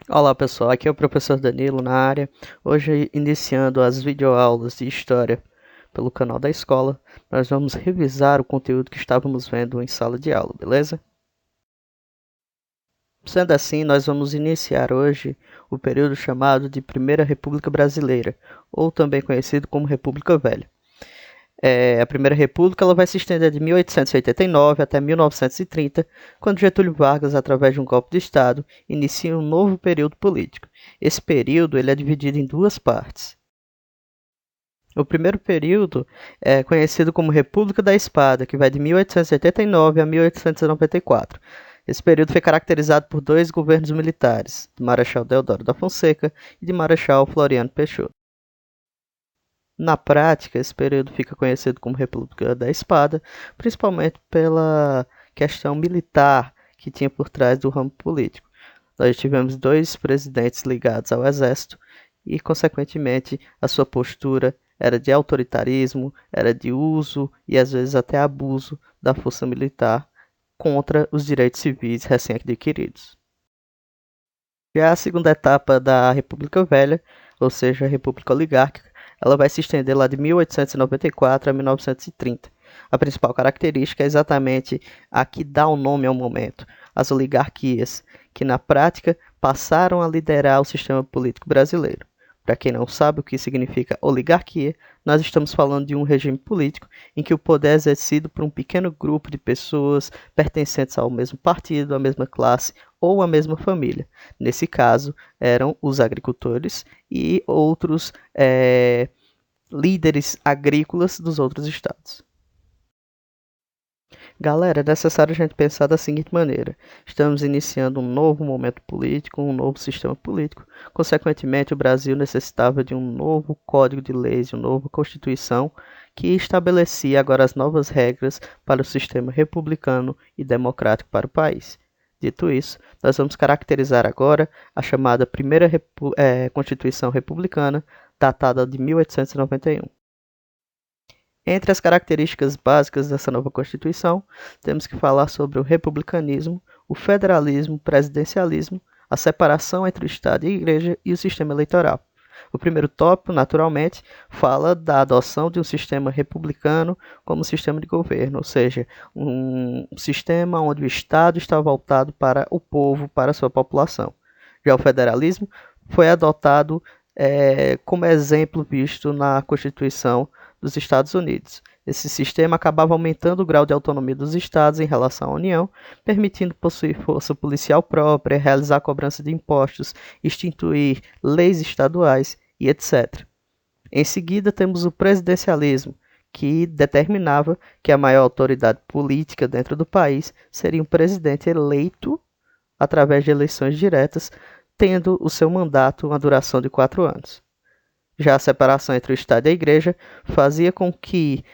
Olá pessoal, aqui é o professor Danilo na área. Hoje, iniciando as videoaulas de História pelo canal da escola, nós vamos revisar o conteúdo que estávamos vendo em sala de aula, beleza? Sendo assim, nós vamos iniciar hoje o período chamado de Primeira República Brasileira, ou também conhecido como República Velha. A Primeira República ela vai se estender de 1889 até 1930, quando Getúlio Vargas, através de um golpe de Estado, inicia um novo período político. Esse período ele é dividido em duas partes. O primeiro período é conhecido como República da Espada, que vai de 1889 a 1894. Esse período foi caracterizado por dois governos militares, de Marechal Deodoro da Fonseca e de Marechal Floriano Peixoto. Na prática, esse período fica conhecido como República da Espada, principalmente pela questão militar que tinha por trás do ramo político. Nós tivemos dois presidentes ligados ao exército e, consequentemente, a sua postura era de autoritarismo, era de uso e às vezes até abuso da força militar contra os direitos civis recém-adquiridos. Já a segunda etapa da República Velha, ou seja, a República Oligárquica, ela vai se estender lá de 1894 a 1930. A principal característica é exatamente a que dá o nome ao momento, as oligarquias, que na prática passaram a liderar o sistema político brasileiro. Para quem não sabe o que significa oligarquia, nós estamos falando de um regime político em que o poder é exercido por um pequeno grupo de pessoas pertencentes ao mesmo partido, à mesma classe ou à mesma família. Nesse caso, eram os agricultores e outros líderes agrícolas dos outros estados. Galera, é necessário a gente pensar da seguinte maneira: estamos iniciando um novo momento político, um novo sistema político. Consequentemente, o Brasil necessitava de um novo código de leis, uma nova constituição que estabelecia agora as novas regras para o sistema republicano e democrático para o país. Dito isso, nós vamos caracterizar agora a chamada primeira Constituição Republicana, datada de 1891. Entre as características básicas dessa nova Constituição, temos que falar sobre o republicanismo, o federalismo, o presidencialismo, a separação entre o Estado e a Igreja e o sistema eleitoral. O primeiro tópico, naturalmente, fala da adoção de um sistema republicano como sistema de governo, ou seja, um sistema onde o Estado está voltado para o povo, para a sua população. Já o federalismo foi adotado como exemplo visto na Constituição dos Estados Unidos. Esse sistema acabava aumentando o grau de autonomia dos estados em relação à União, permitindo possuir força policial própria, realizar a cobrança de impostos, instituir leis estaduais e etc. Em seguida, temos o presidencialismo, que determinava que a maior autoridade política dentro do país seria um presidente eleito através de eleições diretas, tendo o seu mandato uma duração de 4 anos. Já a separação entre o Estado e a Igreja fazia com que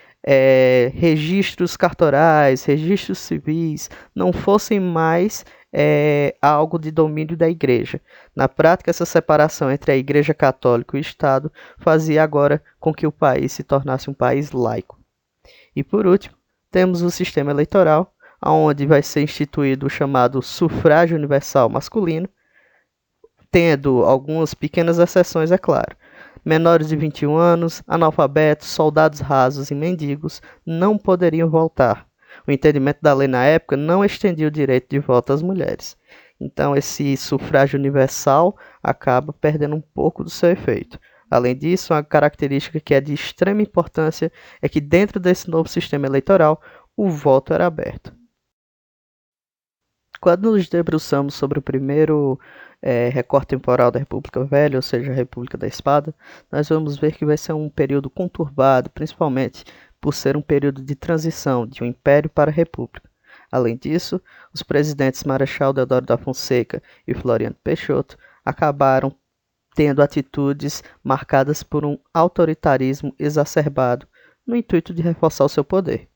registros cartorais, registros civis não fossem mais algo de domínio da Igreja. Na prática, essa separação entre a Igreja Católica e o Estado fazia agora com que o país se tornasse um país laico. E por último, temos o sistema eleitoral, onde vai ser instituído o chamado sufrágio universal masculino, tendo algumas pequenas exceções, é claro. Menores de 21 anos, analfabetos, soldados rasos e mendigos não poderiam votar. O entendimento da lei na época não estendia o direito de voto às mulheres. Então, esse sufrágio universal acaba perdendo um pouco do seu efeito. Além disso, uma característica que é de extrema importância é que dentro desse novo sistema eleitoral, o voto era aberto. Quando nos debruçamos sobre o primeiro recorte temporal da República Velha, ou seja, a República da Espada, nós vamos ver que vai ser um período conturbado, principalmente por ser um período de transição de um império para a república. Além disso, os presidentes Marechal Deodoro da Fonseca e Floriano Peixoto acabaram tendo atitudes marcadas por um autoritarismo exacerbado, no intuito de reforçar o seu poder.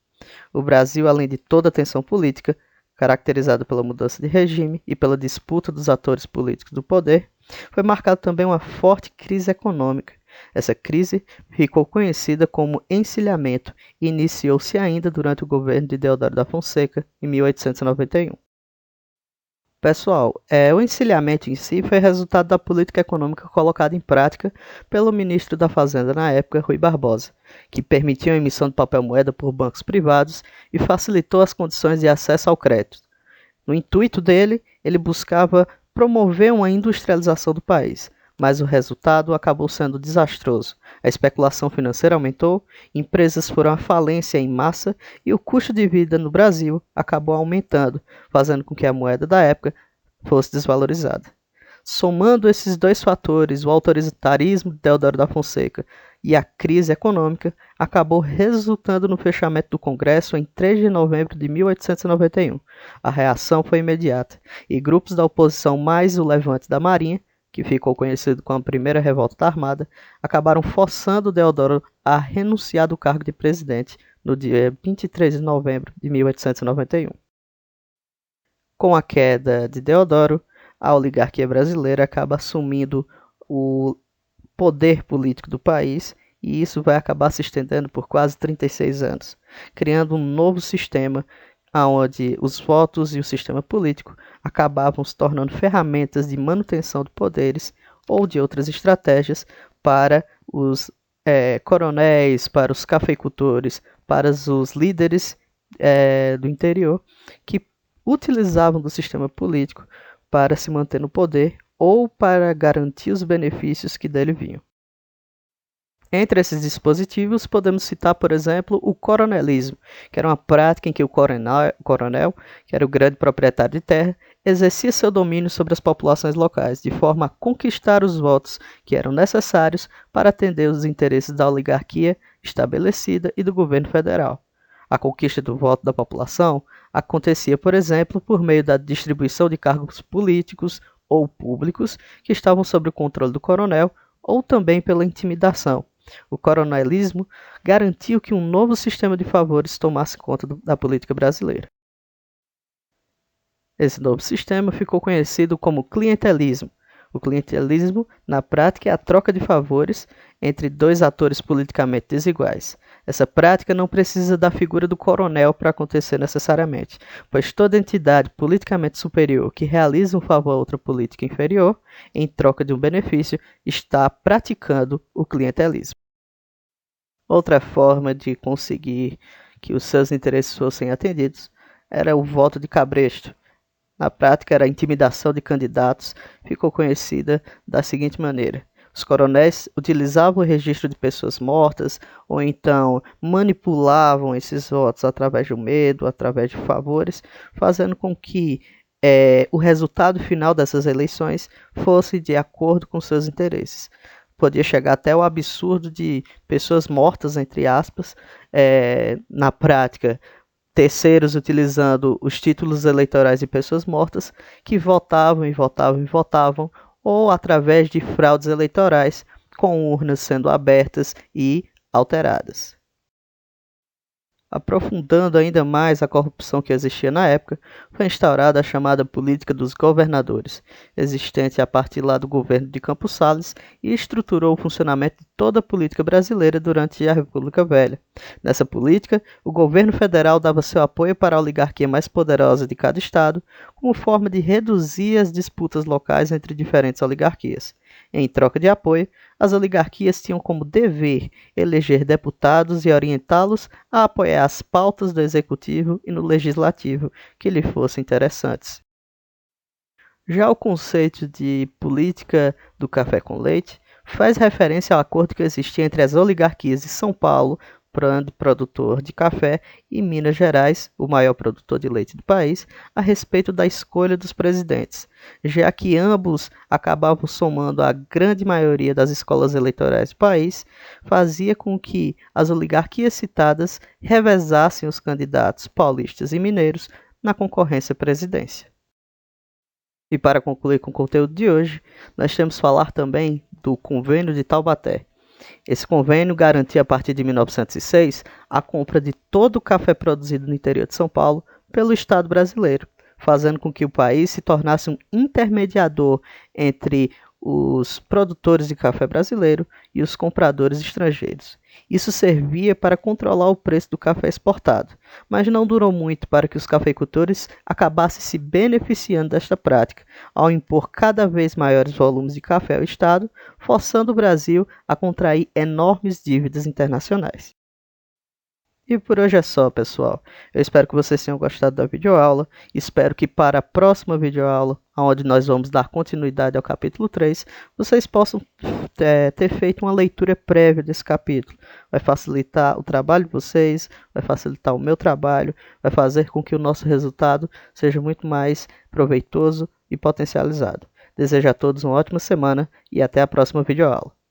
O Brasil, além de toda a tensão política, caracterizado pela mudança de regime e pela disputa dos atores políticos do poder, foi marcado também uma forte crise econômica. Essa crise ficou conhecida como encilhamento e iniciou-se ainda durante o governo de Deodoro da Fonseca, em 1891. Pessoal, o encilhamento em si foi resultado da política econômica colocada em prática pelo ministro da Fazenda na época, Rui Barbosa, que permitiu a emissão de papel-moeda por bancos privados e facilitou as condições de acesso ao crédito. No intuito dele, ele buscava promover uma industrialização do país, mas o resultado acabou sendo desastroso. A especulação financeira aumentou, empresas foram à falência em massa e o custo de vida no Brasil acabou aumentando, fazendo com que a moeda da época fosse desvalorizada. Somando esses dois fatores, o autoritarismo de Deodoro da Fonseca e a crise econômica, acabou resultando no fechamento do Congresso em 3 de novembro de 1891. A reação foi imediata, e grupos da oposição mais o levante da Marinha, que ficou conhecido como a Primeira Revolta Armada, acabaram forçando Deodoro a renunciar do cargo de presidente no dia 23 de novembro de 1891. Com a queda de Deodoro, a oligarquia brasileira acaba assumindo o poder político do país e isso vai acabar se estendendo por quase 36 anos, criando um novo sistema onde os votos e o sistema político acabavam se tornando ferramentas de manutenção de poderes ou de outras estratégias para os coronéis, para os cafeicultores, para os líderes do interior que utilizavam do sistema político para se manter no poder ou para garantir os benefícios que dele vinham. Entre esses dispositivos, podemos citar, por exemplo, o coronelismo, que era uma prática em que o coronel, que era o grande proprietário de terra, exercia seu domínio sobre as populações locais, de forma a conquistar os votos que eram necessários para atender os interesses da oligarquia estabelecida e do governo federal. A conquista do voto da população acontecia, por exemplo, por meio da distribuição de cargos políticos ou públicos que estavam sob o controle do coronel, ou também pela intimidação. O coronelismo garantiu que um novo sistema de favores tomasse conta da política brasileira. Esse novo sistema ficou conhecido como clientelismo. O clientelismo, na prática, é a troca de favores entre dois atores politicamente desiguais. Essa prática não precisa da figura do coronel para acontecer necessariamente, pois toda entidade politicamente superior que realiza um favor a outra política inferior, em troca de um benefício, está praticando o clientelismo. Outra forma de conseguir que os seus interesses fossem atendidos era o voto de cabresto. Na prática, era a intimidação de candidatos, ficou conhecida da seguinte maneira. Os coronéis utilizavam o registro de pessoas mortas ou então manipulavam esses votos através do medo, através de favores, fazendo com que o resultado final dessas eleições fosse de acordo com seus interesses. Podia chegar até o absurdo de pessoas mortas, entre aspas, na prática, terceiros utilizando os títulos eleitorais de pessoas mortas que votavam e votavam e votavam, ou através de fraudes eleitorais, com urnas sendo abertas e alteradas. Aprofundando ainda mais a corrupção que existia na época, foi instaurada a chamada política dos governadores, existente a partir lá do governo de Campos Salles e estruturou o funcionamento de toda a política brasileira durante a República Velha. Nessa política, o governo federal dava seu apoio para a oligarquia mais poderosa de cada estado, como forma de reduzir as disputas locais entre diferentes oligarquias. Em troca de apoio, as oligarquias tinham como dever eleger deputados e orientá-los a apoiar as pautas do executivo e no legislativo que lhe fossem interessantes. Já o conceito de política do café com leite faz referência ao acordo que existia entre as oligarquias de São Paulo, grande produtor de café, e Minas Gerais, o maior produtor de leite do país, a respeito da escolha dos presidentes, já que ambos acabavam somando a grande maioria das escolas eleitorais do país, fazia com que as oligarquias citadas revezassem os candidatos paulistas e mineiros na concorrência à presidência. E para concluir com o conteúdo de hoje, nós temos que falar também do Convênio de Taubaté. Esse convênio garantia a partir de 1906 a compra de todo o café produzido no interior de São Paulo pelo Estado brasileiro, fazendo com que o país se tornasse um intermediador entre os produtores de café brasileiro e os compradores estrangeiros. Isso servia para controlar o preço do café exportado, mas não durou muito para que os cafeicultores acabassem se beneficiando desta prática, ao impor cada vez maiores volumes de café ao Estado, forçando o Brasil a contrair enormes dívidas internacionais. E por hoje é só, pessoal. Eu espero que vocês tenham gostado da videoaula. Espero que para a próxima videoaula, onde nós vamos dar continuidade ao capítulo 3, vocês possam ter feito uma leitura prévia desse capítulo. Vai facilitar o trabalho de vocês, vai facilitar o meu trabalho, vai fazer com que o nosso resultado seja muito mais proveitoso e potencializado. Desejo a todos uma ótima semana e até a próxima videoaula.